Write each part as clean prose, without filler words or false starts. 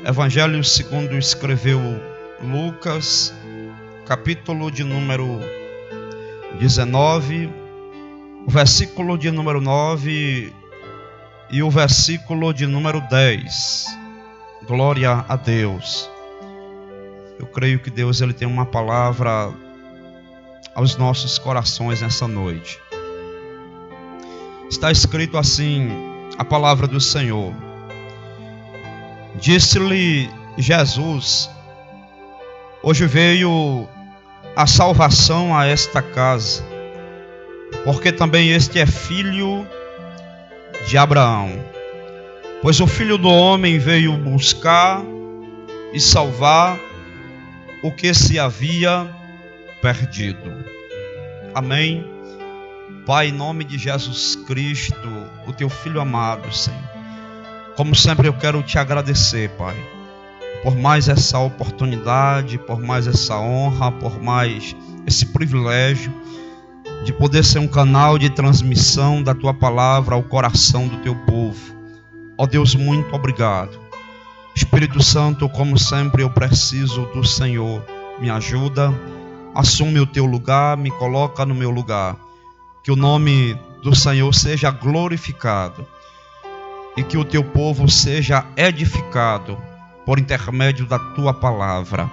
Evangelho segundo escreveu Lucas, capítulo de número 19, o versículo de número 9 e o versículo de número 10. Glória a Deus. Eu creio que Deus ele tem uma palavra aos nossos corações nessa noite. Está escrito assim, a palavra do Senhor. Disse-lhe Jesus: hoje veio a salvação a esta casa, porque também este é filho de Abraão. Pois o Filho do Homem veio buscar e salvar o que se havia perdido. Amém. Pai, em nome de Jesus Cristo, o teu Filho amado, Senhor. Como sempre eu quero te agradecer, Pai, por mais essa oportunidade, por mais essa honra, por mais esse privilégio de poder ser um canal de transmissão da tua palavra ao coração do teu povo. Ó Deus, muito obrigado. Espírito Santo, como sempre eu preciso do Senhor. Me ajuda, assume o teu lugar, me coloca no meu lugar. Que o nome do Senhor seja glorificado e que o teu povo seja edificado por intermédio da tua palavra.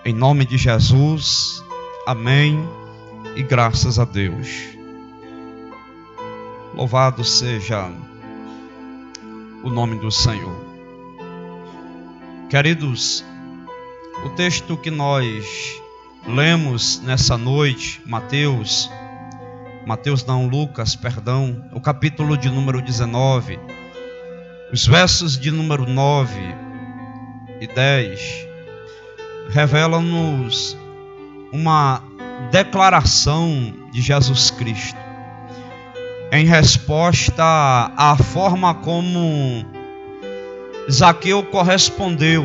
Em nome de Jesus, amém e graças a Deus. Louvado seja o nome do Senhor. Queridos, o texto que nós lemos nessa noite, Lucas, o capítulo de número 19, os versos de número 9 e 10, revelam-nos uma declaração de Jesus Cristo, em resposta à forma como Zaqueu correspondeu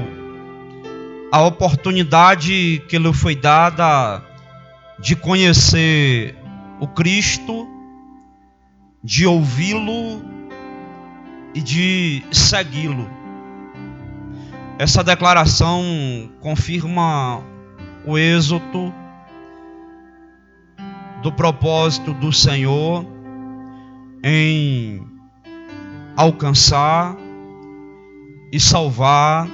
à oportunidade que lhe foi dada de conhecer o Cristo, de ouvi-lo e de segui-lo. Essa declaração confirma o êxito do propósito do Senhor em alcançar e salvar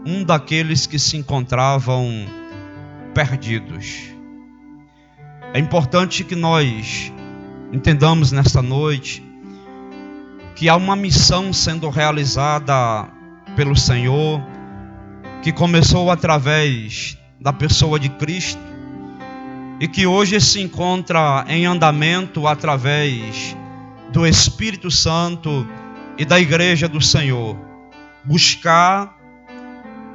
um daqueles que se encontravam perdidos. É importante que nós entendamos nesta noite que há uma missão sendo realizada pelo Senhor, que começou através da pessoa de Cristo e que hoje se encontra em andamento através do Espírito Santo e da Igreja do Senhor. Buscar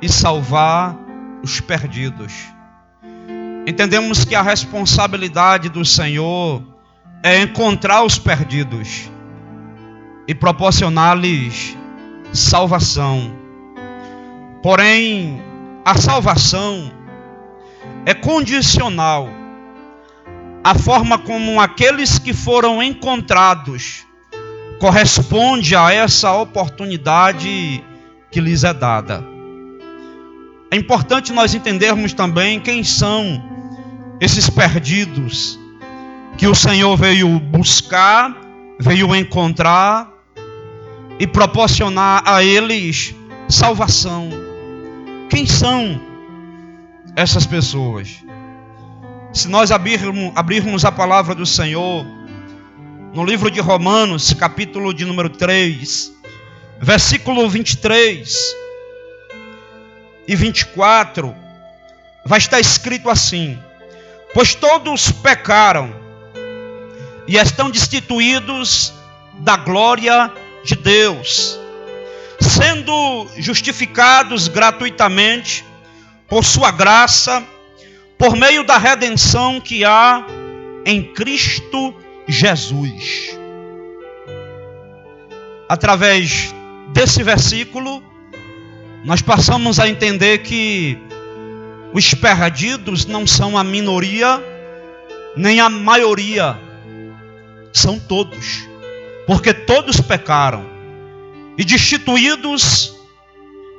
e salvar os perdidos. Entendemos que a responsabilidade do Senhor é encontrar os perdidos e proporcionar-lhes salvação. Porém, a salvação é condicional à forma como aqueles que foram encontrados corresponde a essa oportunidade que lhes é dada. É importante nós entendermos também quem são esses perdidos que o Senhor veio buscar, veio encontrar e proporcionar a eles salvação. Quem são essas pessoas? Se nós abrirmos a palavra do Senhor no livro de Romanos, capítulo de número 3, versículo 23 e 24, vai estar escrito assim: pois todos pecaram e estão destituídos da glória de Deus, sendo justificados gratuitamente por sua graça, por meio da redenção que há em Cristo Jesus. Através desse versículo, nós passamos a entender que os perdidos não são a minoria, nem a maioria, são todos, porque todos pecaram e destituídos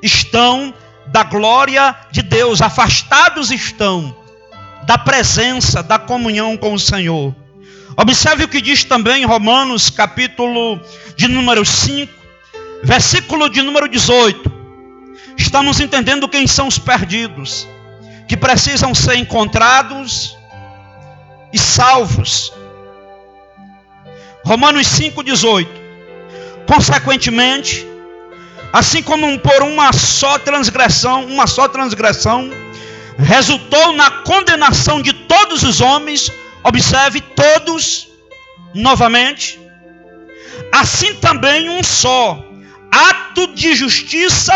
estão da glória de Deus, afastados estão da presença, da comunhão com o Senhor. Observe o que diz também em Romanos, capítulo de número 5, versículo de número 18. Estamos entendendo quem são os perdidos, que precisam ser encontrados e salvos. Romanos 5,18. Consequentemente, assim como por uma só transgressão resultou na condenação de todos os homens, observe, todos, novamente, assim também um só ato de justiça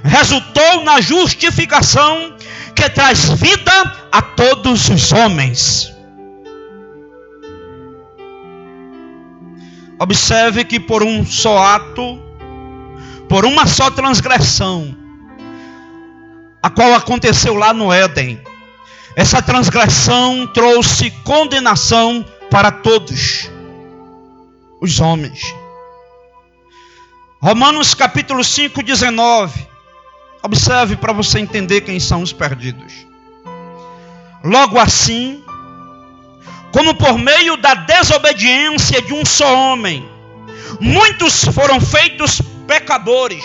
resultou na justificação que traz vida a todos os homens. Observe que por um só ato, por uma só transgressão, a qual aconteceu lá no Éden, essa transgressão trouxe condenação para todos os homens. Romanos capítulo 5, 19. Observe para você entender quem são os perdidos. Logo assim, como por meio da desobediência de um só homem, muitos foram feitos pecadores,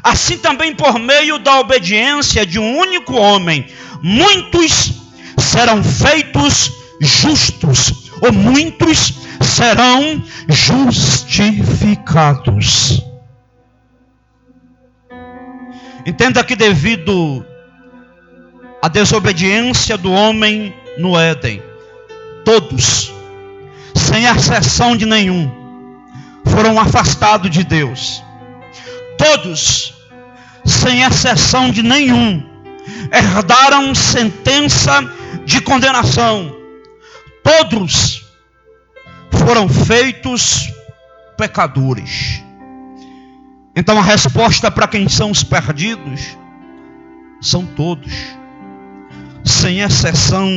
assim também por meio da obediência de um único homem, muitos serão feitos justos, ou muitos serão justificados. Entenda que devido à desobediência do homem no Éden, todos, sem exceção de nenhum, foram afastados de Deus. Todos, sem exceção de nenhum, herdaram sentença de condenação. Todos foram feitos pecadores. Então a resposta para quem são os perdidos são todos, sem exceção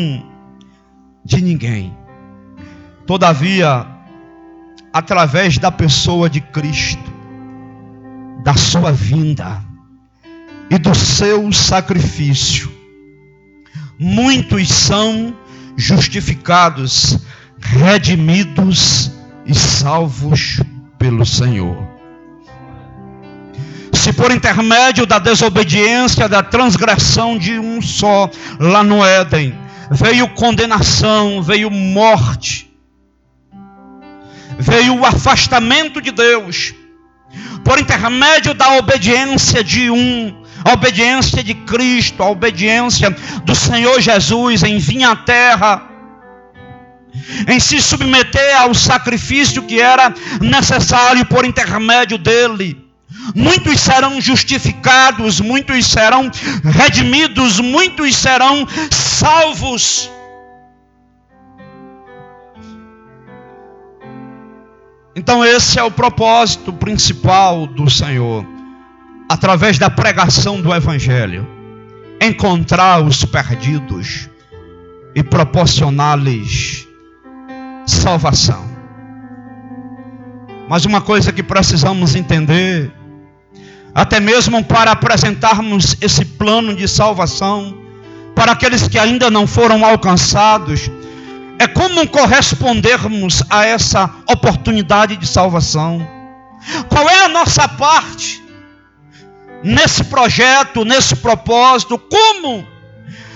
de ninguém. Todavia, através da pessoa de Cristo, da sua vinda e do seu sacrifício, muitos são justificados, redimidos e salvos pelo Senhor. Se por intermédio da desobediência, da transgressão de um só, lá no Éden, veio condenação, veio morte, veio o afastamento de Deus, por intermédio da obediência de a obediência de Cristo, a obediência do Senhor Jesus em vir à terra, em se submeter ao sacrifício que era necessário por intermédio dele, muitos serão justificados, muitos serão redimidos, muitos serão salvos. Então esse é o propósito principal do Senhor, através da pregação do Evangelho, encontrar os perdidos e proporcionar-lhes salvação. Mas uma coisa que precisamos entender, até mesmo para apresentarmos esse plano de salvação para aqueles que ainda não foram alcançados, é como correspondermos a essa oportunidade de salvação. Qual é a nossa parte nesse projeto, nesse propósito? Como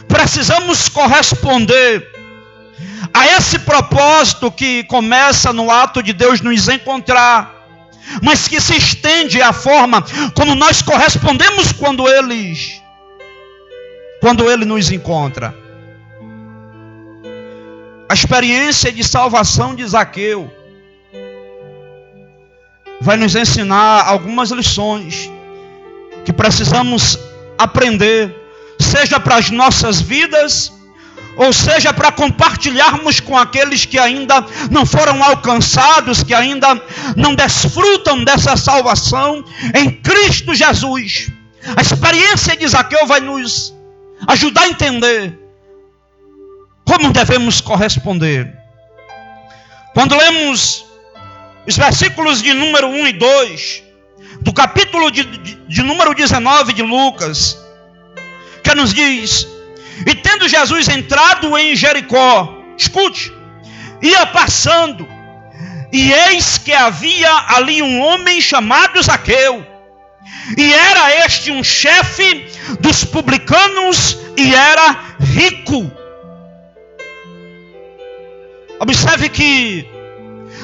precisamos corresponder a esse propósito que começa no ato de Deus nos encontrar, mas que se estende à forma como nós correspondemos quando Ele nos encontra. A experiência de salvação de Zaqueu vai nos ensinar algumas lições que precisamos aprender, seja para as nossas vidas, ou seja para compartilharmos com aqueles que ainda não foram alcançados, que ainda não desfrutam dessa salvação em Cristo Jesus. A experiência de Zaqueu vai nos ajudar a entender como devemos corresponder. Quando lemos os versículos de número 1 e 2, do capítulo de número 19 de Lucas, que nos diz: e tendo Jesus entrado em Jericó, escute, ia passando, e eis que havia ali um homem chamado Zaqueu, e era este um chefe dos publicanos, e era rico. Observe que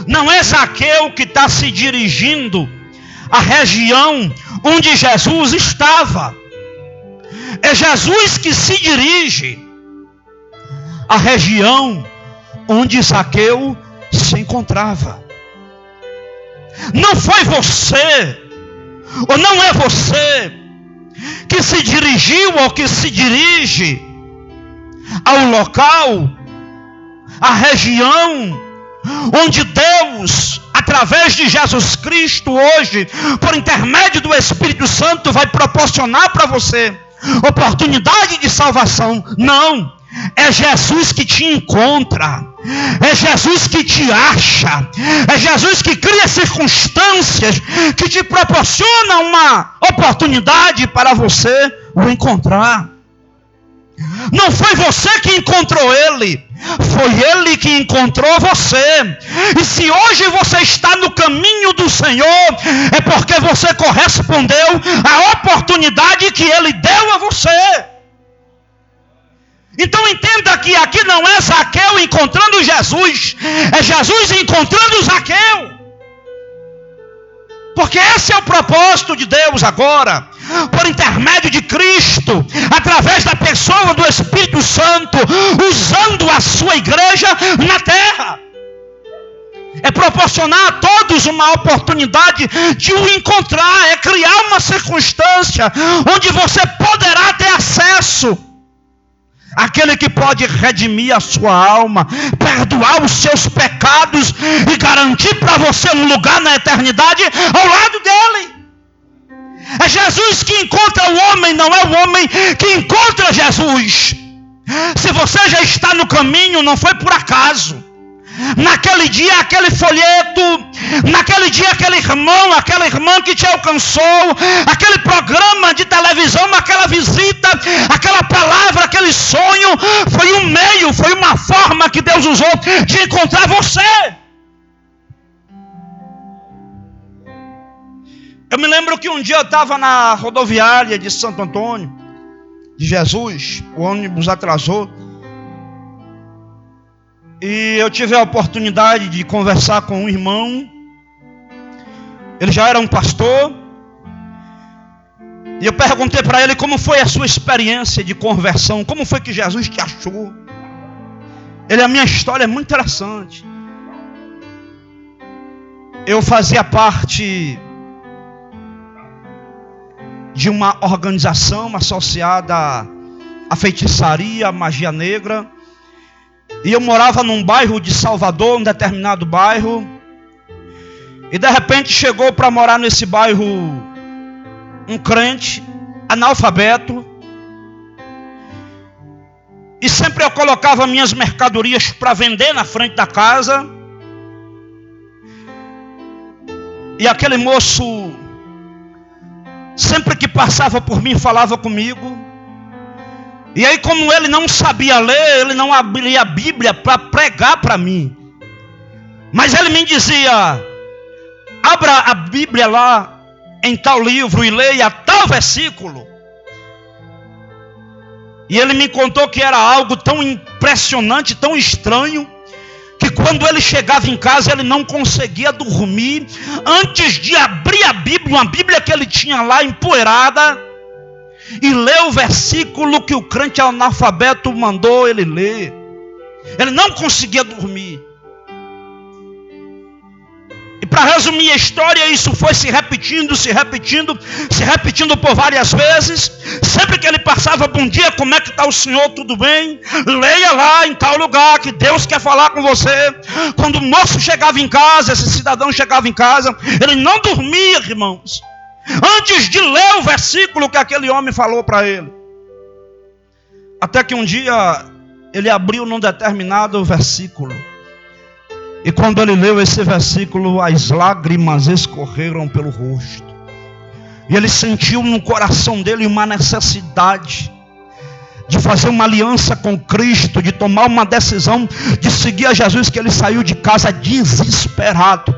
não é Zaqueu que está se dirigindo à região onde Jesus estava. É Jesus que se dirige à região onde Zaqueu se encontrava. Não foi você, ou não é você, que se dirigiu ou que se dirige ao local, à região onde Deus, através de Jesus Cristo hoje, por intermédio do Espírito Santo, vai proporcionar para você oportunidade de salvação. Não, é Jesus que te encontra, é Jesus que te acha, é Jesus que cria circunstâncias que te proporciona uma oportunidade para você o encontrar. Não foi você que encontrou ele, foi ele que encontrou você. E se hoje você está no caminho do Senhor, é porque você correspondeu à oportunidade que ele deu a você. Então entenda que aqui não é Zaqueu encontrando Jesus, é Jesus encontrando Zaqueu. Porque esse é o propósito de Deus agora, por intermédio de Cristo, através da pessoa do Espírito Santo, usando a sua igreja na terra. É proporcionar a todos uma oportunidade de o encontrar, é criar uma circunstância onde você poderá ter acesso àquele que pode redimir a sua alma, perdoar os seus pecados e garantir para você um lugar na eternidade ao lado dele. É Jesus que encontra o homem, não é o homem que encontra Jesus. Se você já está no caminho, não foi por acaso. Naquele dia, aquele folheto, naquele dia, aquele irmão, aquela irmã que te alcançou, aquele programa de televisão, aquela visita, aquela palavra, aquele sonho, foi um meio, foi uma forma que Deus usou de encontrar você. Eu me lembro que um dia eu estava na rodoviária de Santo Antônio de Jesus, o ônibus atrasou, e eu tive a oportunidade de conversar com um irmão. Ele já era um pastor. E eu perguntei para ele como foi a sua experiência de conversão. Como foi que Jesus te achou? A minha história é muito interessante. Eu fazia parte de uma organização associada à feitiçaria, à magia negra. E eu morava num bairro de Salvador, um determinado bairro. E de repente chegou para morar nesse bairro um crente, analfabeto. E sempre eu colocava minhas mercadorias para vender na frente da casa. E aquele moço, sempre que passava por mim, falava comigo. E aí, como ele não sabia ler, ele não abria a Bíblia para pregar para mim. Mas ele me dizia: abra a Bíblia lá em tal livro e leia tal versículo. E ele me contou que era algo tão impressionante, tão estranho, que quando ele chegava em casa ele não conseguia dormir antes de abrir a Bíblia, uma Bíblia que ele tinha lá empoeirada, e ler o versículo que o crente analfabeto mandou ele ler. Ele não conseguia dormir. E para resumir a história, isso foi se repetindo por várias vezes. Sempre que ele passava: bom dia, como é que está o senhor? Tudo bem? Leia lá em tal lugar que Deus quer falar com você. Quando o moço chegava em casa, esse cidadão chegava em casa, ele não dormia, irmãos, antes de ler o versículo que aquele homem falou para ele. Até que um dia ele abriu num determinado versículo, e quando ele leu esse versículo, as lágrimas escorreram pelo rosto. E ele sentiu no coração dele uma necessidade de fazer uma aliança com Cristo, de tomar uma decisão de seguir a Jesus, que ele saiu de casa desesperado,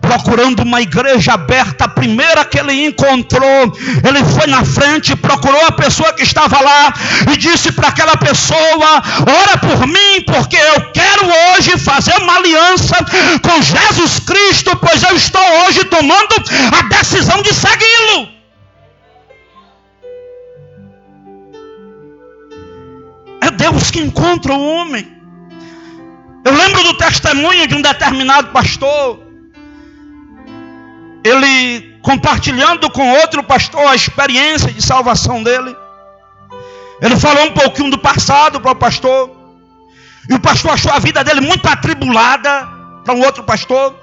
procurando uma igreja aberta. A primeira que ele encontrou, ele foi na frente, procurou a pessoa que estava lá e disse para aquela pessoa: ora por mim, porque eu quero hoje fazer uma aliança com Jesus Cristo, pois eu estou hoje tomando a decisão de segui-lo. É Deus que encontra o homem. Eu lembro do testemunho de um determinado pastor, ele compartilhando com outro pastor a experiência de salvação dele. Ele falou um pouquinho do passado para o pastor, e o pastor achou a vida dele muito atribulada para um outro pastor.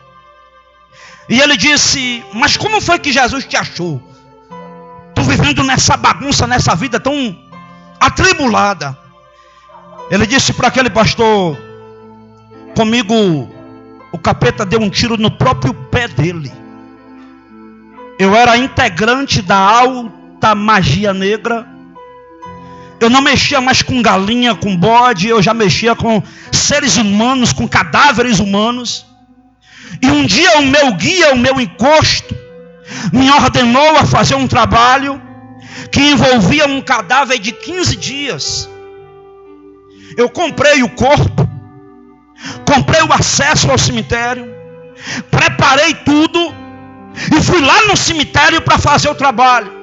E ele disse: mas como foi que Jesus te achou? Tu vivendo nessa bagunça, nessa vida tão atribulada. Ele disse para aquele pastor: comigo o capeta deu um tiro no próprio pé dele. Eu era integrante da alta magia negra. Eu não mexia mais com galinha, com bode. Eu já mexia com seres humanos, com cadáveres humanos. E um dia o meu guia, o meu encosto, me ordenou a fazer um trabalho que envolvia um cadáver de 15 dias. Eu comprei o corpo, comprei o acesso ao cemitério, preparei tudo e fui lá no cemitério para fazer o trabalho.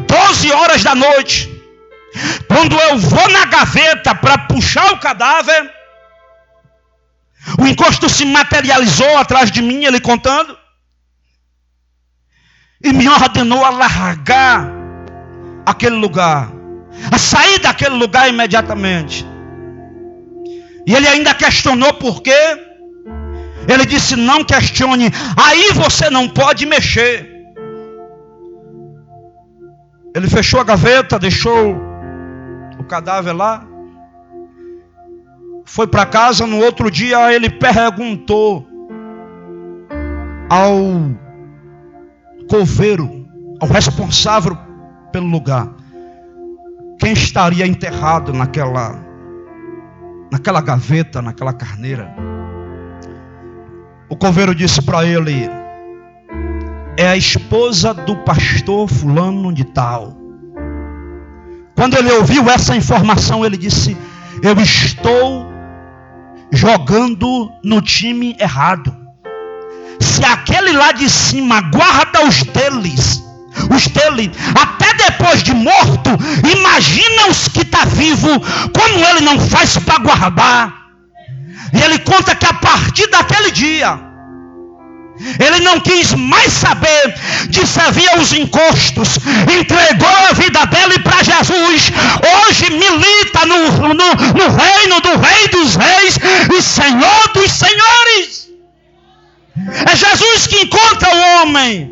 12 horas da noite, quando eu vou na gaveta para puxar o cadáver, o encosto se materializou atrás de mim, ele contando, e me ordenou a largar aquele lugar, a sair daquele lugar imediatamente. E ele ainda questionou por quê. Ele disse: não questione, aí você não pode mexer. Ele fechou a gaveta, deixou o cadáver lá, foi para casa. No outro dia ele perguntou ao coveiro, ao responsável pelo lugar, quem estaria enterrado naquela gaveta, naquela carneira. O coveiro disse para ele: é a esposa do pastor fulano de tal. Quando ele ouviu essa informação, ele disse: eu estou jogando no time errado. Se aquele lá de cima guarda os dele, até depois de morto, imagina os que está vivo, como ele não faz para guardar. E ele conta que a partir daquele dia, ele não quis mais saber de servir aos encostos, entregou a vida dele para Jesus. Hoje milita no reino do Rei dos Reis e Senhor dos Senhores. É Jesus que encontra o homem.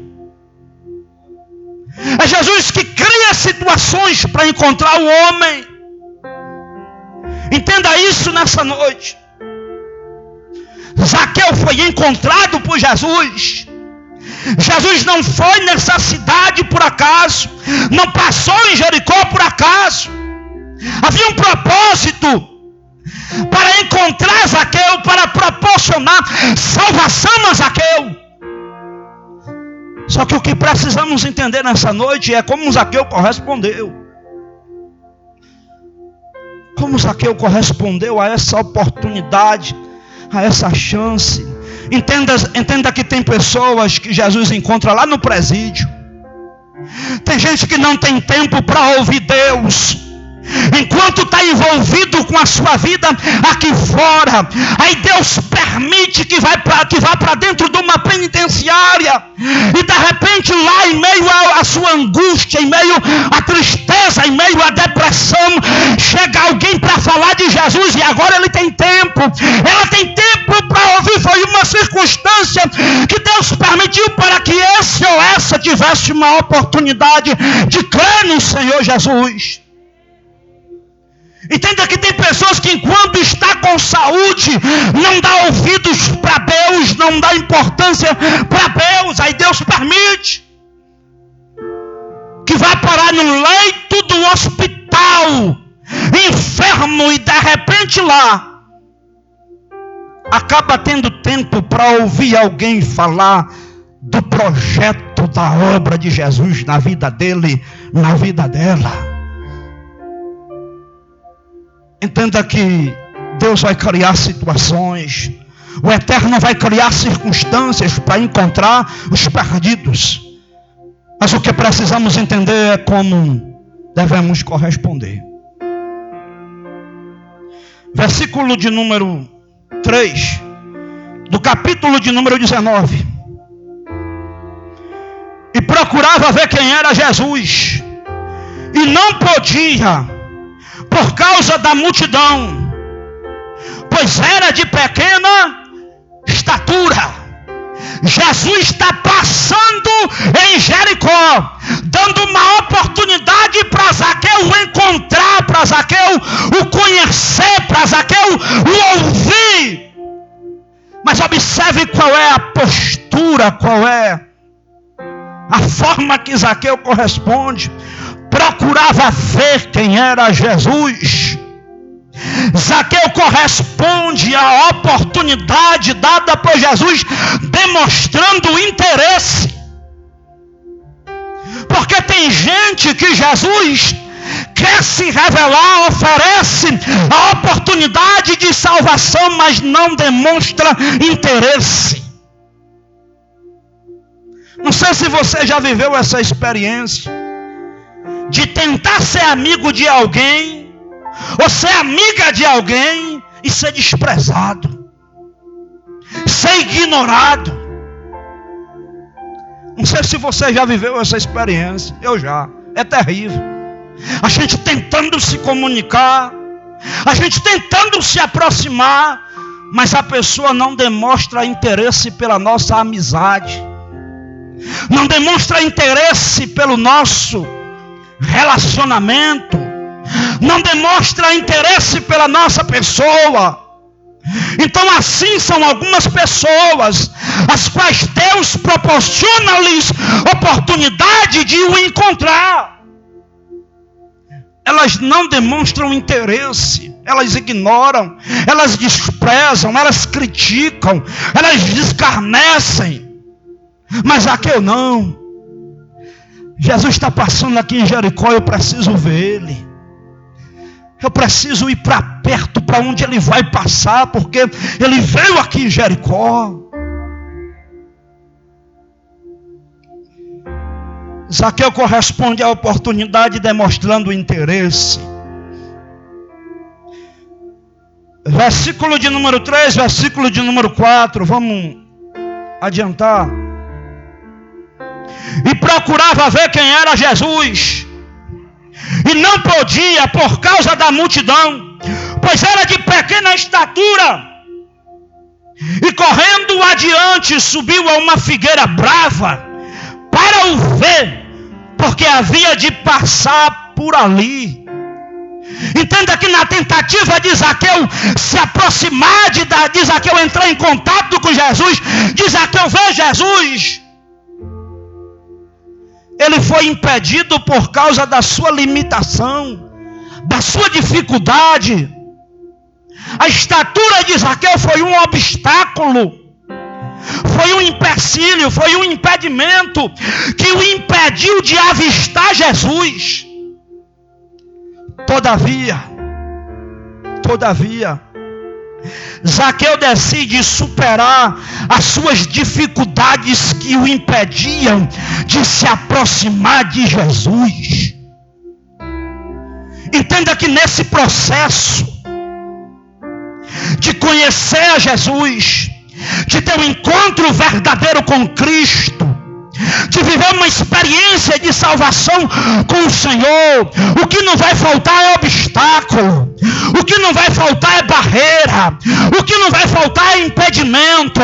É Jesus que cria situações para encontrar o homem. Entenda isso nessa noite. Zaqueu foi encontrado por Jesus. Jesus não foi nessa cidade por acaso, não passou em Jericó por acaso. Havia um propósito para encontrar Zaqueu, para proporcionar salvação a Zaqueu. Só que o que precisamos entender nessa noite é como Zaqueu correspondeu. Como Zaqueu correspondeu a essa oportunidade, a essa chance. Entenda que tem pessoas que Jesus encontra lá no presídio. Tem gente que não tem tempo para ouvir Deus, enquanto está envolvido com a sua vida aqui fora. Aí Deus permite que vá para dentro de uma penitenciária, e de repente lá em meio à sua angústia, em meio à tristeza, em meio à depressão, chega alguém para falar de Jesus, e agora ele tem tempo. Ela tem tempo para ouvir. Foi uma circunstância que Deus permitiu para que esse ou essa tivesse uma oportunidade de crer no Senhor Jesus. Entenda que tem pessoas que enquanto está com saúde, não dá ouvidos para Deus, não dá importância para Deus. Aí Deus permite. vai parar no leito do hospital, enfermo, e de repente lá acaba tendo tempo para ouvir alguém falar do projeto da obra de Jesus na vida dele, na vida dela. Entenda que Deus vai criar situações, o Eterno vai criar circunstâncias para encontrar os perdidos. Mas o que precisamos entender é como devemos corresponder. Versículo de número 3, do capítulo de número 19. E procurava ver quem era Jesus, e não podia, por causa da multidão, pois era de pequena estatura. Jesus está passando em Jericó, dando uma oportunidade para Zaqueu o encontrar, para Zaqueu o conhecer, para Zaqueu o ouvir. Mas observe qual é a postura, qual é a forma que Zaqueu corresponde. Procurava ver quem era Jesus. Zaqueu corresponde à oportunidade dada por Jesus, demonstrando interesse. Porque tem gente que Jesus quer se revelar, oferece a oportunidade de salvação, mas não demonstra interesse. Não sei se você já viveu essa experiência de tentar ser amigo de alguém, ou ser amiga de alguém e ser desprezado, ser ignorado. Não sei se você já viveu essa experiência. Eu já. É terrível. A gente tentando se comunicar, a gente tentando se aproximar, mas a pessoa não demonstra interesse pela nossa amizade, não demonstra interesse pelo nosso relacionamento, não demonstra interesse pela nossa pessoa. Então assim são algumas pessoas, as quais Deus proporciona-lhes oportunidade de o encontrar. Elas não demonstram interesse, elas ignoram, elas desprezam, elas criticam, elas escarnecem. Mas Zaqueu não. Jesus está passando aqui em Jericó, eu preciso ver ele. Eu preciso ir para perto, para onde ele vai passar, porque ele veio aqui em Jericó. Zaqueu corresponde à oportunidade, demonstrando interesse. Versículo de número 3, versículo de número 4, vamos adiantar. E procurava ver quem era Jesus, e não podia por causa da multidão, pois era de pequena estatura. E correndo adiante, subiu a uma figueira brava para o ver, porque havia de passar por ali. Entenda que na tentativa de Zaqueu se aproximar, de Zaqueu entrar em contato com Jesus, de Zaqueu ver Jesus, ele foi impedido por causa da sua limitação, da sua dificuldade. A estatura de Zaqueu foi um obstáculo, foi um empecilho, foi um impedimento que o impediu de avistar Jesus. Todavia, Zaqueu decide superar as suas dificuldades que o impediam de se aproximar de Jesus. Entenda que nesse processo de conhecer a Jesus, de ter um encontro verdadeiro com Cristo, de viver uma experiência de salvação com o Senhor, o que não vai faltar é obstáculo, o que não vai faltar é barreira, o que não vai faltar é impedimento,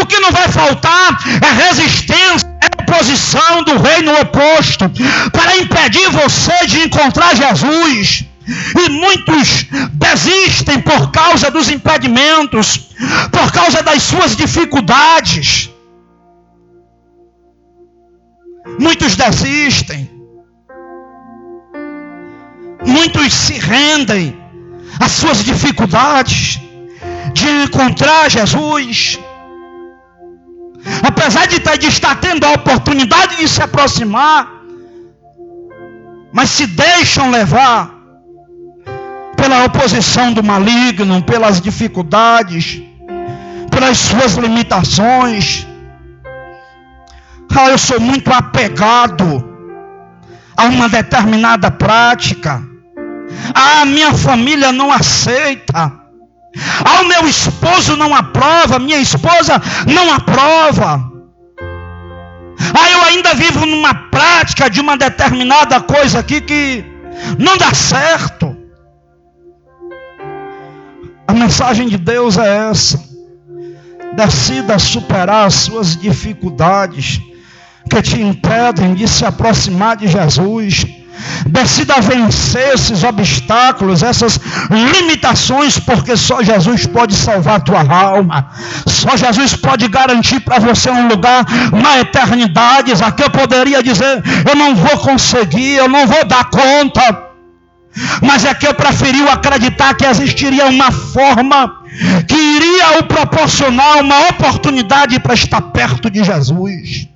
o que não vai faltar é resistência, é oposição do reino oposto, para impedir você de encontrar Jesus. E muitos desistem por causa dos impedimentos, por causa das suas dificuldades. Muitos desistem. muitos se rendem às suas dificuldades de encontrar Jesus. Apesar de estar tendo a oportunidade de se aproximar, mas se deixam levar pela oposição do maligno, pelas dificuldades, pelas suas limitações. Eu sou muito apegado a uma determinada prática. Minha família não aceita. O meu esposo não aprova, minha esposa não aprova. Eu ainda vivo numa prática de uma determinada coisa aqui que não dá certo. A mensagem de Deus é essa: decida superar as suas dificuldades que te impedem de se aproximar de Jesus. Decida vencer esses obstáculos, essas limitações, porque só Jesus pode salvar a tua alma. Só Jesus pode garantir para você um lugar na eternidade. Aqui eu poderia dizer: eu não vou conseguir, eu não vou dar conta. Mas é que eu preferi acreditar que existiria uma forma que iria o proporcionar uma oportunidade para estar perto de Jesus.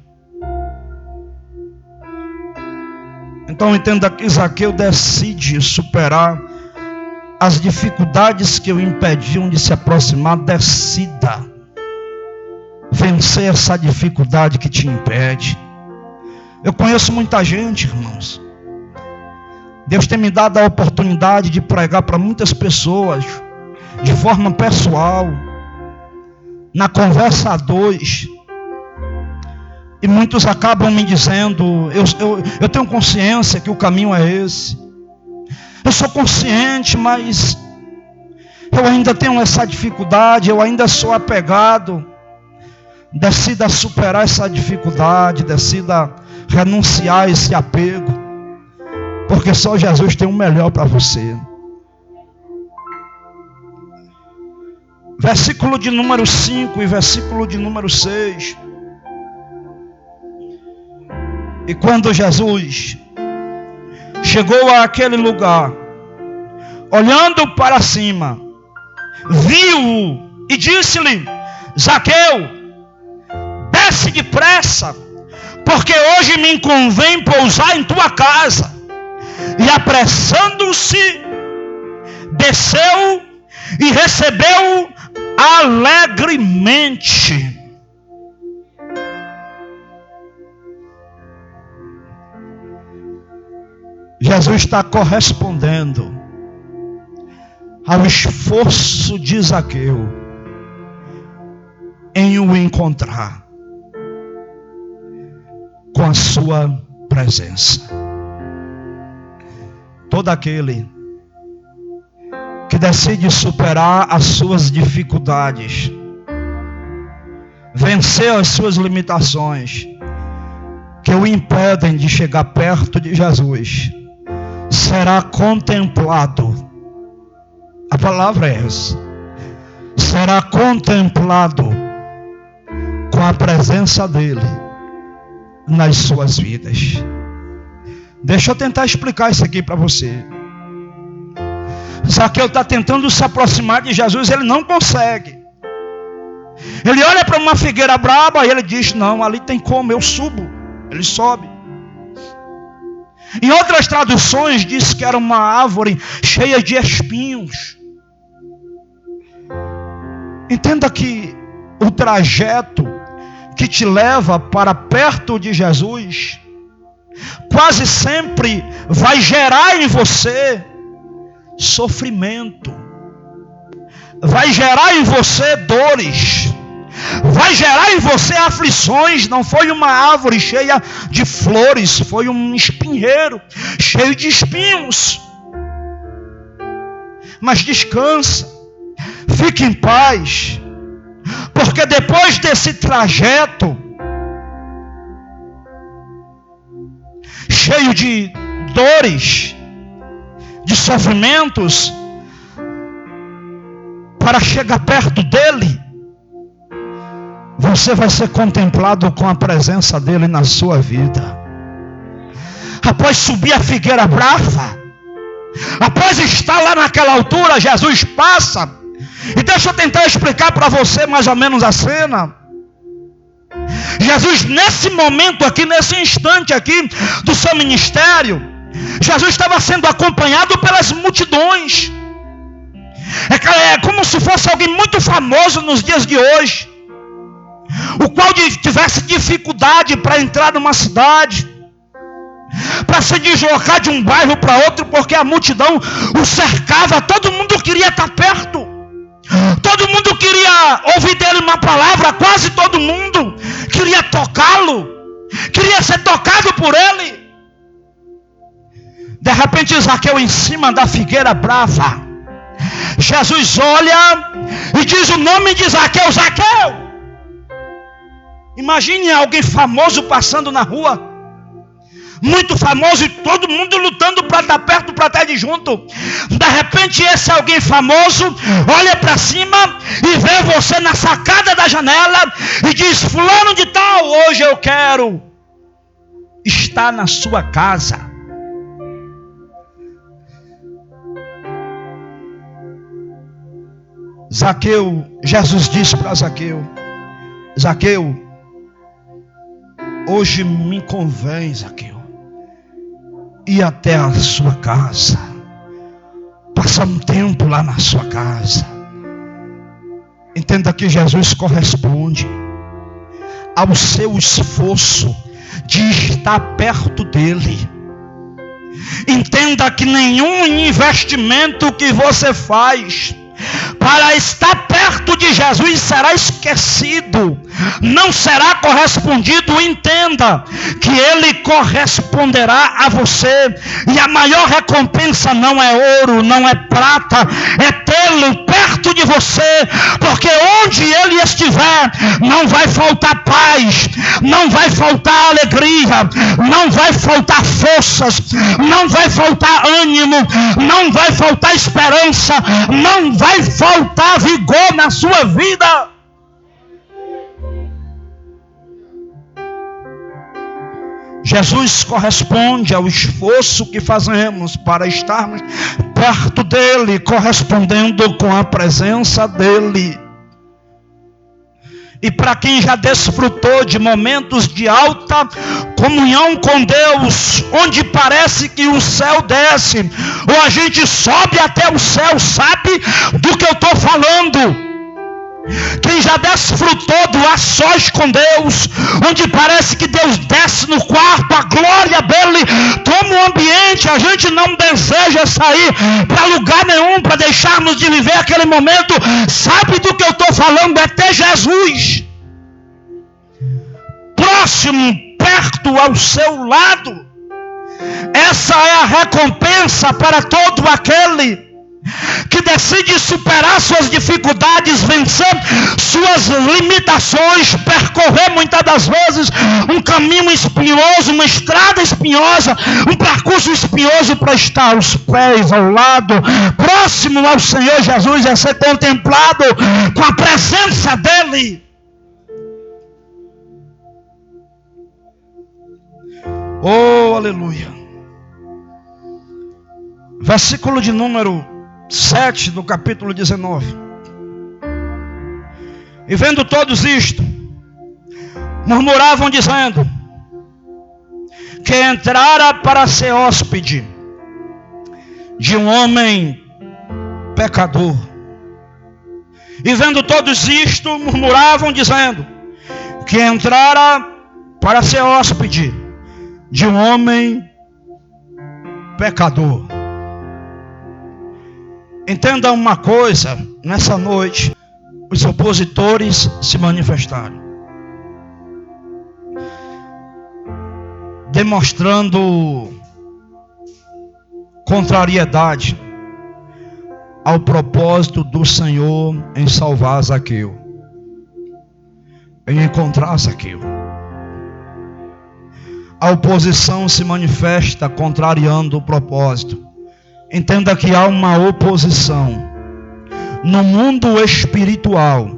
Então entenda que Zaqueu decide superar as dificuldades que o impediam de se aproximar. Decida vencer essa dificuldade que te impede. Eu conheço muita gente, irmãos. Deus tem me dado a oportunidade de pregar para muitas pessoas de forma pessoal, na conversa a dois. E muitos acabam me dizendo: eu tenho consciência que o caminho é esse. Eu sou consciente, mas eu ainda tenho essa dificuldade, eu ainda sou apegado. Decida superar essa dificuldade, decida renunciar a esse apego, porque só Jesus tem o melhor para você. Versículo de número 5 e versículo de número 6. E quando Jesus chegou àquele lugar, olhando para cima, viu-o e disse-lhe: Zaqueu, desce depressa, porque hoje me convém pousar em tua casa. E apressando-se, desceu e recebeu alegremente. Jesus está correspondendo ao esforço de Zaqueu em o encontrar com a sua presença. Todo aquele que decide superar as suas dificuldades, vencer as suas limitações que o impedem de chegar perto de Jesus, será contemplado. A palavra é essa: será contemplado com a presença dele nas suas vidas. Deixa eu tentar explicar isso aqui para você. Zaqueu está tentando se aproximar de Jesus, ele não consegue. Ele olha para uma figueira braba e ele diz: não, ali tem como, eu subo. Ele sobe. Em outras traduções diz que era uma árvore cheia de espinhos. Entenda que o trajeto que te leva para perto de Jesus quase sempre vai gerar em você sofrimento, vai gerar em você dores, vai gerar em você aflições. Não foi uma árvore cheia de flores, foi um espinheiro cheio de espinhos. Mas descansa, fique em paz, porque depois desse trajeto cheio de dores, de sofrimentos, para chegar perto dele, você vai ser contemplado com a presença dele na sua vida. Após subir a figueira brava, Após estar lá naquela altura, Jesus passa. E deixa eu tentar explicar para você mais ou menos a cena. Jesus, nesse momento aqui, nesse instante aqui do seu ministério, Jesus estava sendo acompanhado pelas multidões. É como se fosse alguém muito famoso nos dias de hoje, o qual tivesse dificuldade para entrar numa cidade, para se deslocar de um bairro para outro, porque a multidão o cercava. Todo mundo queria estar perto, todo mundo queria ouvir dele uma palavra, quase todo mundo queria tocá-lo, queria ser tocado por ele. De repente, Zaqueu em cima da figueira brava, Jesus olha e diz o nome de Zaqueu: Zaqueu. Imagine alguém famoso passando na rua, muito famoso, e todo mundo lutando para estar perto, para estar de junto. De repente, esse alguém famoso olha para cima e vê você na sacada da janela e diz: fulano de tal, hoje eu quero estar na sua casa. Zaqueu, Jesus disse para Zaqueu: Zaqueu, hoje me convém, Zaqueu, ir até a sua casa, passar um tempo lá na sua casa. Entenda que Jesus corresponde ao seu esforço de estar perto dele. Entenda que nenhum investimento que você faz para estar perto de Jesus será esquecido, não será correspondido. Entenda que Ele corresponderá a você, e a maior recompensa não é ouro, não é prata, é tê-lo perto de você, porque onde Ele estiver, não vai faltar paz, não vai faltar alegria, não vai faltar forças, não vai faltar ânimo, não vai faltar esperança, não vai faltar vigor na sua vida. Jesus corresponde ao esforço que fazemos para estarmos perto dele, correspondendo com a presença dele. E para quem já desfrutou de momentos de alta comunhão com Deus, onde parece que o céu desce, ou a gente sobe até o céu, sabe do que eu estou falando? Quem já desfrutou do a sós com Deus, onde parece que Deus desce no quarto, a glória dele toma o ambiente, a gente não deseja sair para lugar nenhum para deixarmos de viver aquele momento, sabe do que eu estou falando? É ter Jesus próximo, perto, ao seu lado. Essa é a recompensa para todo aquele que decide superar suas dificuldades, vencer suas limitações, percorrer muitas das vezes um caminho espinhoso, uma estrada espinhosa, um percurso espinhoso para estar aos pés, ao lado, próximo ao Senhor Jesus, é ser contemplado com a presença dele. Oh, aleluia. Versículo de número 7 do capítulo 19. E vendo todos isto, murmuravam dizendo que entrara para ser hóspede de um homem pecador. E vendo todos isto, murmuravam dizendo que entrara para ser hóspede de um homem pecador. Entenda uma coisa, nessa noite, os opositores se manifestaram, demonstrando contrariedade ao propósito do Senhor em salvar Zaqueu, em encontrar Zaqueu. A oposição se manifesta contrariando o propósito. Entenda que há uma oposição no mundo espiritual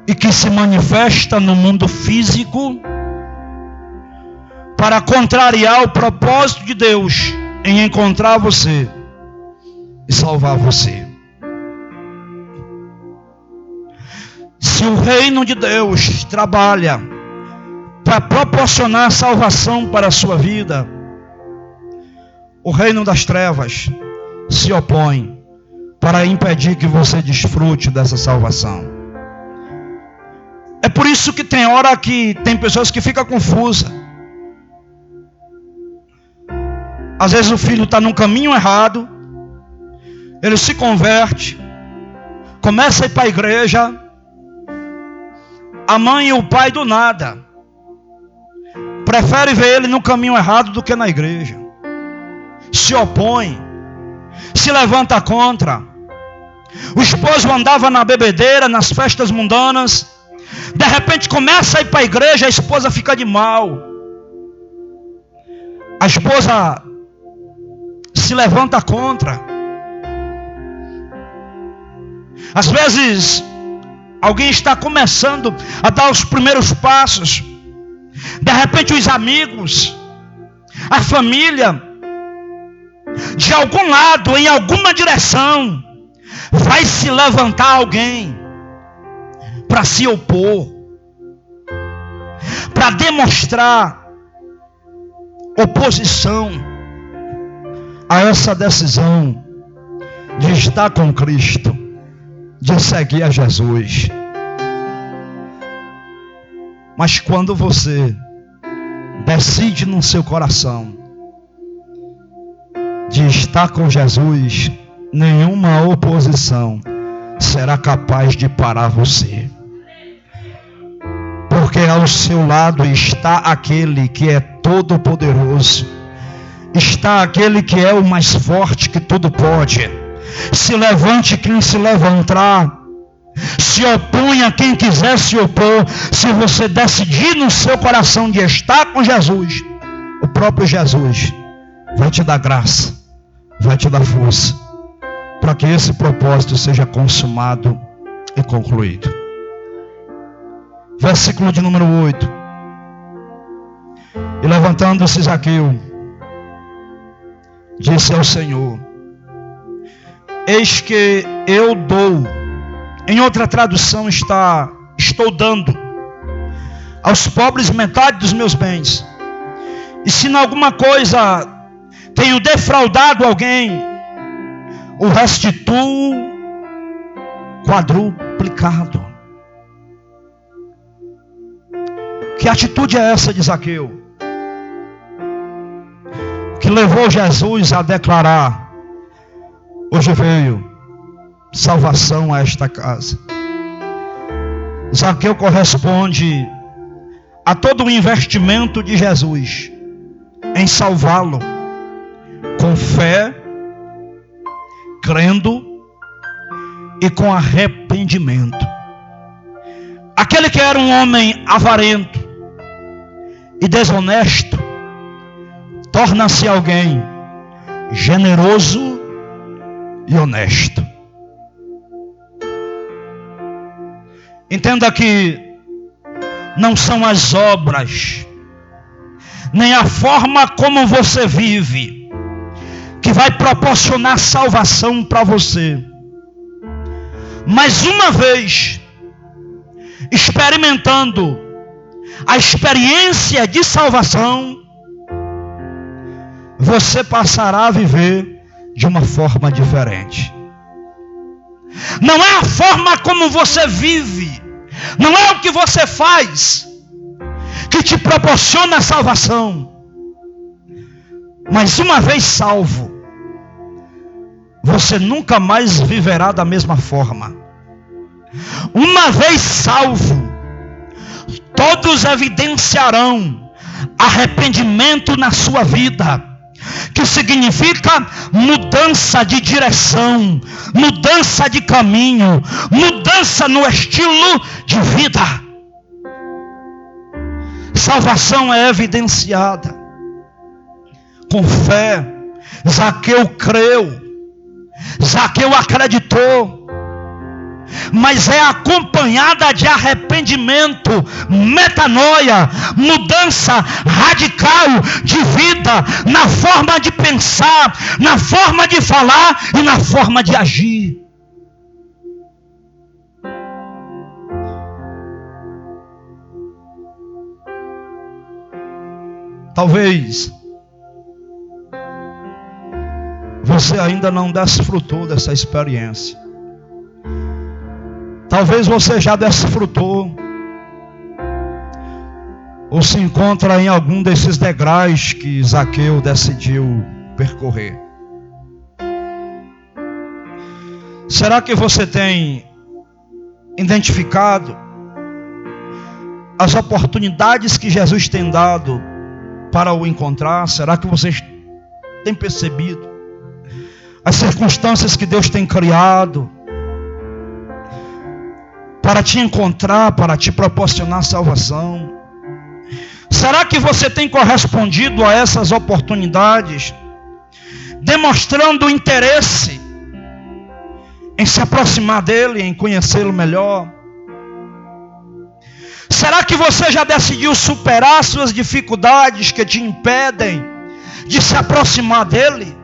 e que se manifesta no mundo físico para contrariar o propósito de Deus em encontrar você e salvar você. Se o reino de Deus trabalha para proporcionar salvação para a sua vida, o reino das trevas se opõe para impedir que você desfrute dessa salvação. É por isso que tem hora que tem pessoas que ficam confusas. Às vezes o filho está num caminho errado, ele se converte, começa a ir para a igreja, a mãe e o pai do nada prefere ver ele no caminho errado do que na igreja. Se opõe, se levanta contra. O esposo andava na bebedeira, nas festas mundanas, de repente começa a ir para a igreja, a esposa fica de mal. A esposa se levanta contra. Às vezes alguém está começando a dar os primeiros passos, de repente os amigos, a família, de algum lado, em alguma direção, vai se levantar alguém para se opor, para demonstrar oposição a essa decisão de estar com Cristo, de seguir a Jesus. Mas quando você decide no seu coração de estar com Jesus, nenhuma oposição será capaz de parar você. Porque ao seu lado está aquele que é todo poderoso, está aquele que é o mais forte, que tudo pode. Se levante quem se levantar, se oponha quem quiser se opor. Se você decidir no seu coração de estar com Jesus, o próprio Jesus vai te dar graça, vai te dar força, para que esse propósito seja consumado e concluído. Versículo de número 8. E levantando-se Zaqueu, disse ao Senhor: eis que eu dou. Em outra tradução está: estou dando aos pobres metade dos meus bens. E se em alguma coisa tenho defraudado alguém, o restituo quadruplicado. Que atitude é essa de Zaqueu, que levou Jesus a declarar: hoje veio salvação a esta casa? Zaqueu corresponde a todo o investimento de Jesus em salvá-lo, com fé, crendo e com arrependimento. Aquele que era um homem avarento e desonesto, torna-se alguém generoso e honesto. Entenda que não são as obras, nem a forma como você vive, que vai proporcionar salvação para você. Mas uma vez experimentando a experiência de salvação, você passará a viver de uma forma diferente. Não é a forma como você vive, não é o que você faz que te proporciona a salvação. Mas uma vez salvo, você nunca mais viverá da mesma forma. Uma vez salvo, todos evidenciarão arrependimento na sua vida, que significa mudança de direção, mudança de caminho, mudança no estilo de vida. Salvação é evidenciada com fé. Zaqueu creu, Zaqueu acreditou. mas é acompanhada de arrependimento, metanoia, mudança radical de vida, na forma de pensar, na forma de falar e na forma de agir. Talvez você ainda não desfrutou dessa experiência. Talvez você já desfrutou, ou se encontra em algum desses degraus que Zaqueu decidiu percorrer. Será que você tem identificado as oportunidades que Jesus tem dado para o encontrar? Será que você tem percebido as circunstâncias que Deus tem criado para te encontrar, para te proporcionar salvação? Será que você tem correspondido a essas oportunidades, demonstrando interesse em se aproximar dele, em conhecê-lo melhor? Será que você já decidiu superar suas dificuldades que te impedem de se aproximar dele?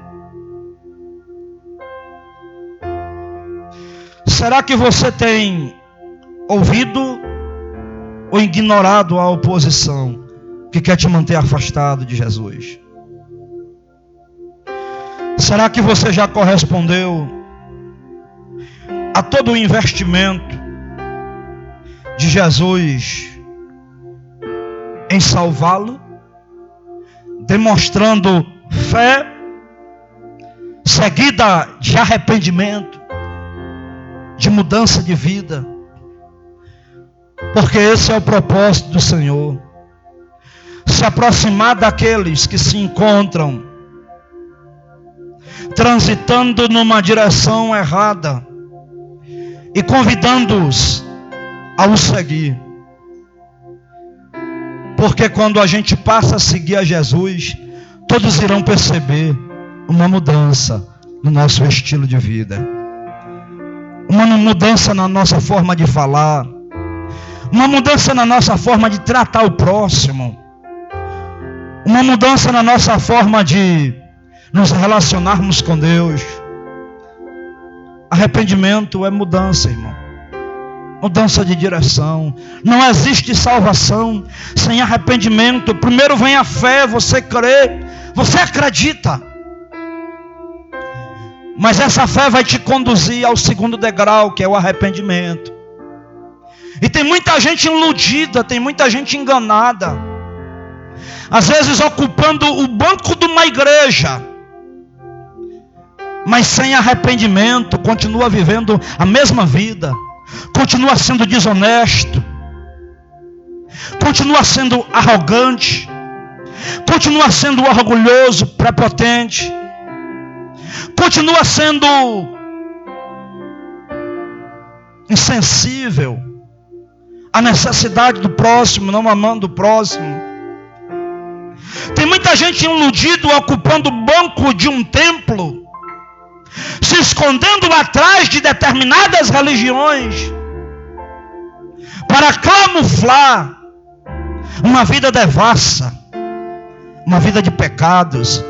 Será que você tem ouvido ou ignorado a oposição que quer te manter afastado de Jesus? Será que você já correspondeu a todo o investimento de Jesus em salvá-lo, demonstrando fé seguida de arrependimento, de mudança de vida? Porque esse é o propósito do Senhor: se aproximar daqueles que se encontram transitando numa direção errada e convidando-os a o seguir. Porque quando a gente passa a seguir a Jesus, todos irão perceber uma mudança no nosso estilo de vida, uma mudança na nossa forma de falar, uma mudança na nossa forma de tratar o próximo, uma mudança na nossa forma de nos relacionarmos com Deus. Arrependimento é mudança, irmão. Mudança de direção. Não existe salvação sem arrependimento. Primeiro vem a fé, você crê, você acredita. Mas essa fé vai te conduzir ao segundo degrau, que é o arrependimento. E tem muita gente iludida, tem muita gente enganada, às vezes ocupando o banco de uma igreja, mas sem arrependimento, continua vivendo a mesma vida, continua sendo desonesto, continua sendo arrogante, continua sendo orgulhoso, prepotente, continua sendo insensível à necessidade do próximo, não amando o próximo. Tem muita gente iludida ocupando o banco de um templo, se escondendo atrás de determinadas religiões, para camuflar uma vida devassa, uma vida de pecados,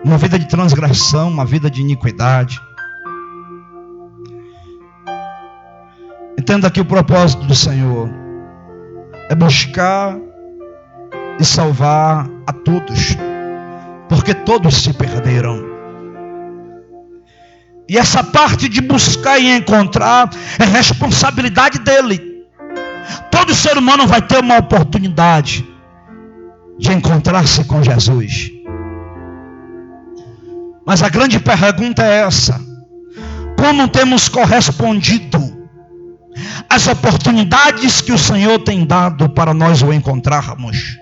uma vida de transgressão, uma vida de iniquidade. Entenda que o propósito do Senhor é buscar e salvar a todos, porque todos se perderam. E essa parte de buscar e encontrar é responsabilidade dele. Todo ser humano vai ter uma oportunidade de encontrar-se com Jesus. Mas a grande pergunta é essa: como temos correspondido às oportunidades que o Senhor tem dado para nós o encontrarmos?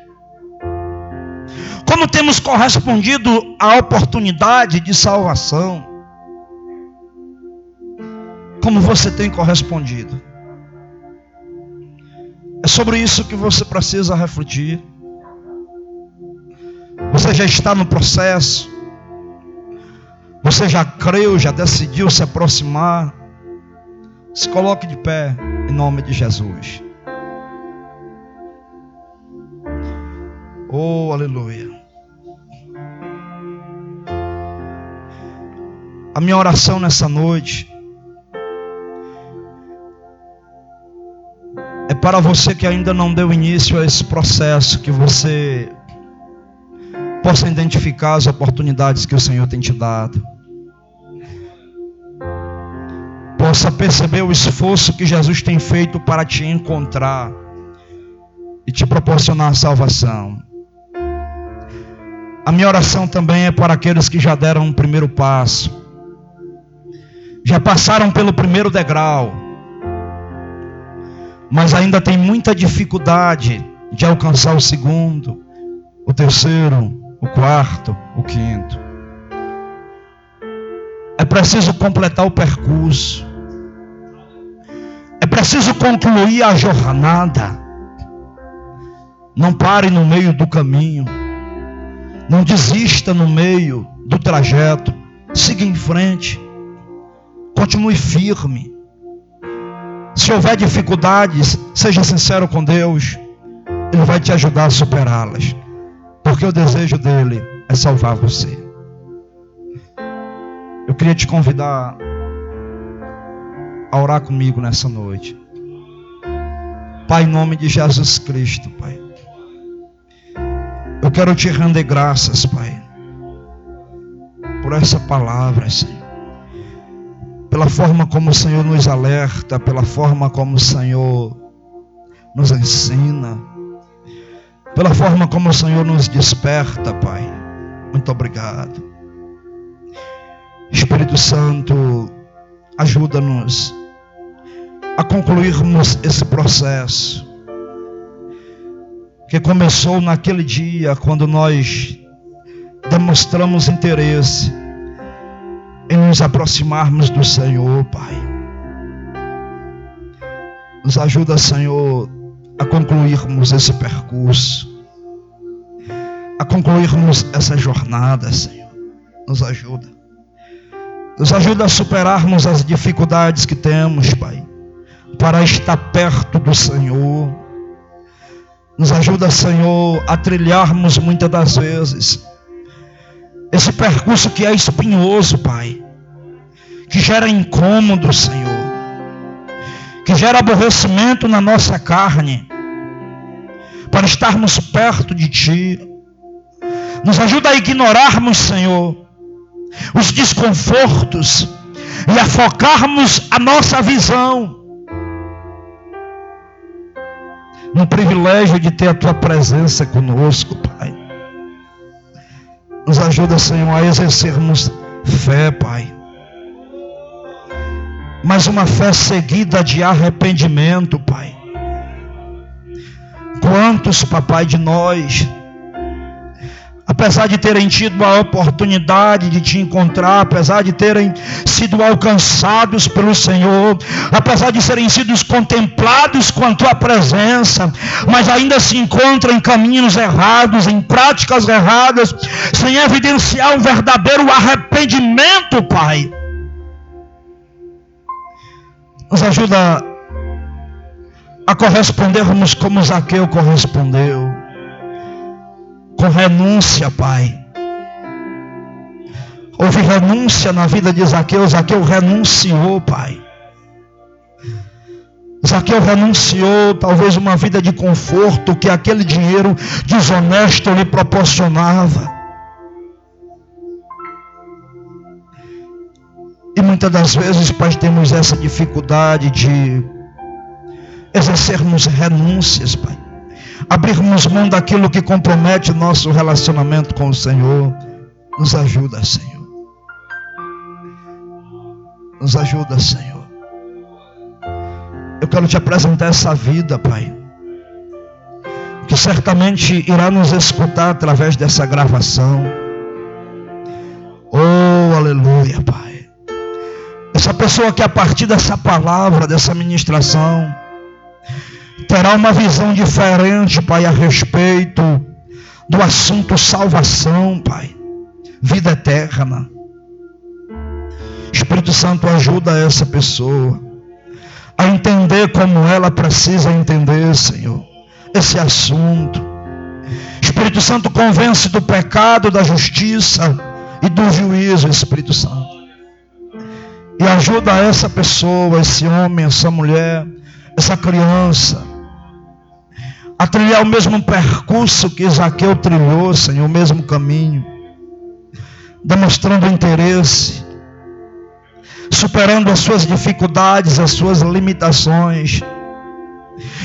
Como temos correspondido à oportunidade de salvação? Como você tem correspondido? É sobre isso que você precisa refletir. Você já está no processo, você já creu, já decidiu se aproximar, Se coloque de pé em nome de Jesus. Oh, aleluia. A minha oração nessa noite é para você que ainda não deu início a esse processo, que você possa identificar as oportunidades que o Senhor tem te dado, possa perceber o esforço que Jesus tem feito para te encontrar e te proporcionar a salvação. A minha oração também é para aqueles que já deram o primeiro passo, já passaram pelo primeiro degrau, mas ainda tem muita dificuldade de alcançar o segundo, o terceiro, o quarto, o quinto. É preciso completar o percurso. É preciso concluir a jornada. Não pare no meio do caminho. Não desista no meio do trajeto. Siga em frente. Continue firme. Se houver dificuldades, seja sincero com Deus. Ele vai te ajudar a superá-las. Porque o desejo dele é salvar você. Eu queria te convidar a orar comigo nessa noite. Pai, em nome de Jesus Cristo, Pai, eu quero te render graças, Pai, por essa palavra, Senhor. Pela forma como o Senhor nos alerta, pela forma como o Senhor nos ensina, pela forma como o Senhor nos desperta, Pai. Muito obrigado. Espírito Santo, ajuda-nos a concluirmos esse processo que começou naquele dia quando nós demonstramos interesse em nos aproximarmos do Senhor, Pai. Nos ajuda, Senhor, a concluirmos esse percurso, a concluirmos essa jornada, Senhor. Nos ajuda. Nos ajuda a superarmos as dificuldades que temos, Pai, para estar perto do Senhor. Nos ajuda, Senhor, a trilharmos muitas das vezes esse percurso que é espinhoso, Pai, que gera incômodo, Senhor, que gera aborrecimento na nossa carne, para estarmos perto de Ti. Nos ajuda a ignorarmos, Senhor, os desconfortos e a focarmos a nossa visão no privilégio de ter a Tua presença conosco, Pai. Nos ajuda, Senhor, a exercermos fé, Pai, mas uma fé seguida de arrependimento, Pai. Quantos, papai, de nós, apesar de terem tido a oportunidade de te encontrar, apesar de terem sido alcançados pelo Senhor, apesar de serem sido contemplados com a Tua presença, mas ainda se encontram em caminhos errados, em práticas erradas, sem evidenciar um verdadeiro arrependimento, Pai. Nos ajuda a correspondermos como Zaqueu correspondeu, com renúncia, Pai. Houve renúncia na vida de Zaqueu. Zaqueu renunciou, Pai. Zaqueu renunciou talvez uma vida de conforto que aquele dinheiro desonesto lhe proporcionava. E muitas das vezes, Pai, temos essa dificuldade de exercermos renúncias, Pai. Abrirmos mão daquilo que compromete o nosso relacionamento com o Senhor. Nos ajuda, Senhor. Nos ajuda, Senhor. Eu quero te apresentar essa vida, Pai, que certamente irá nos escutar através dessa gravação. Oh, aleluia, Pai. Essa pessoa que a partir dessa palavra, dessa ministração, terá uma visão diferente, Pai, a respeito do assunto salvação, Pai, vida eterna. Espírito Santo, ajuda essa pessoa a entender como ela precisa entender, Senhor, esse assunto. Espírito Santo, convence do pecado, da justiça e do juízo, Espírito Santo. E ajuda essa pessoa, esse homem, essa mulher, essa criança, a trilhar o mesmo percurso que Zaqueu trilhou, Senhor, o mesmo caminho, demonstrando interesse, superando as suas dificuldades, as suas limitações,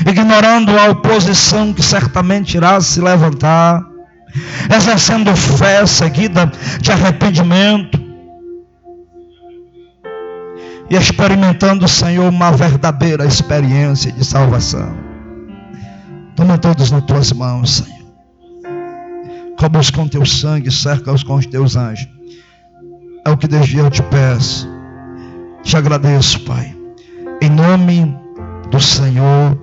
ignorando a oposição que certamente irá se levantar, exercendo fé seguida de arrependimento e experimentando, Senhor, uma verdadeira experiência de salvação. Toma todos nas tuas mãos, Senhor. Cobre-os com teu sangue, cerca-os com os teus anjos. É o que desde dia eu te peço. Te agradeço, Pai, em nome do Senhor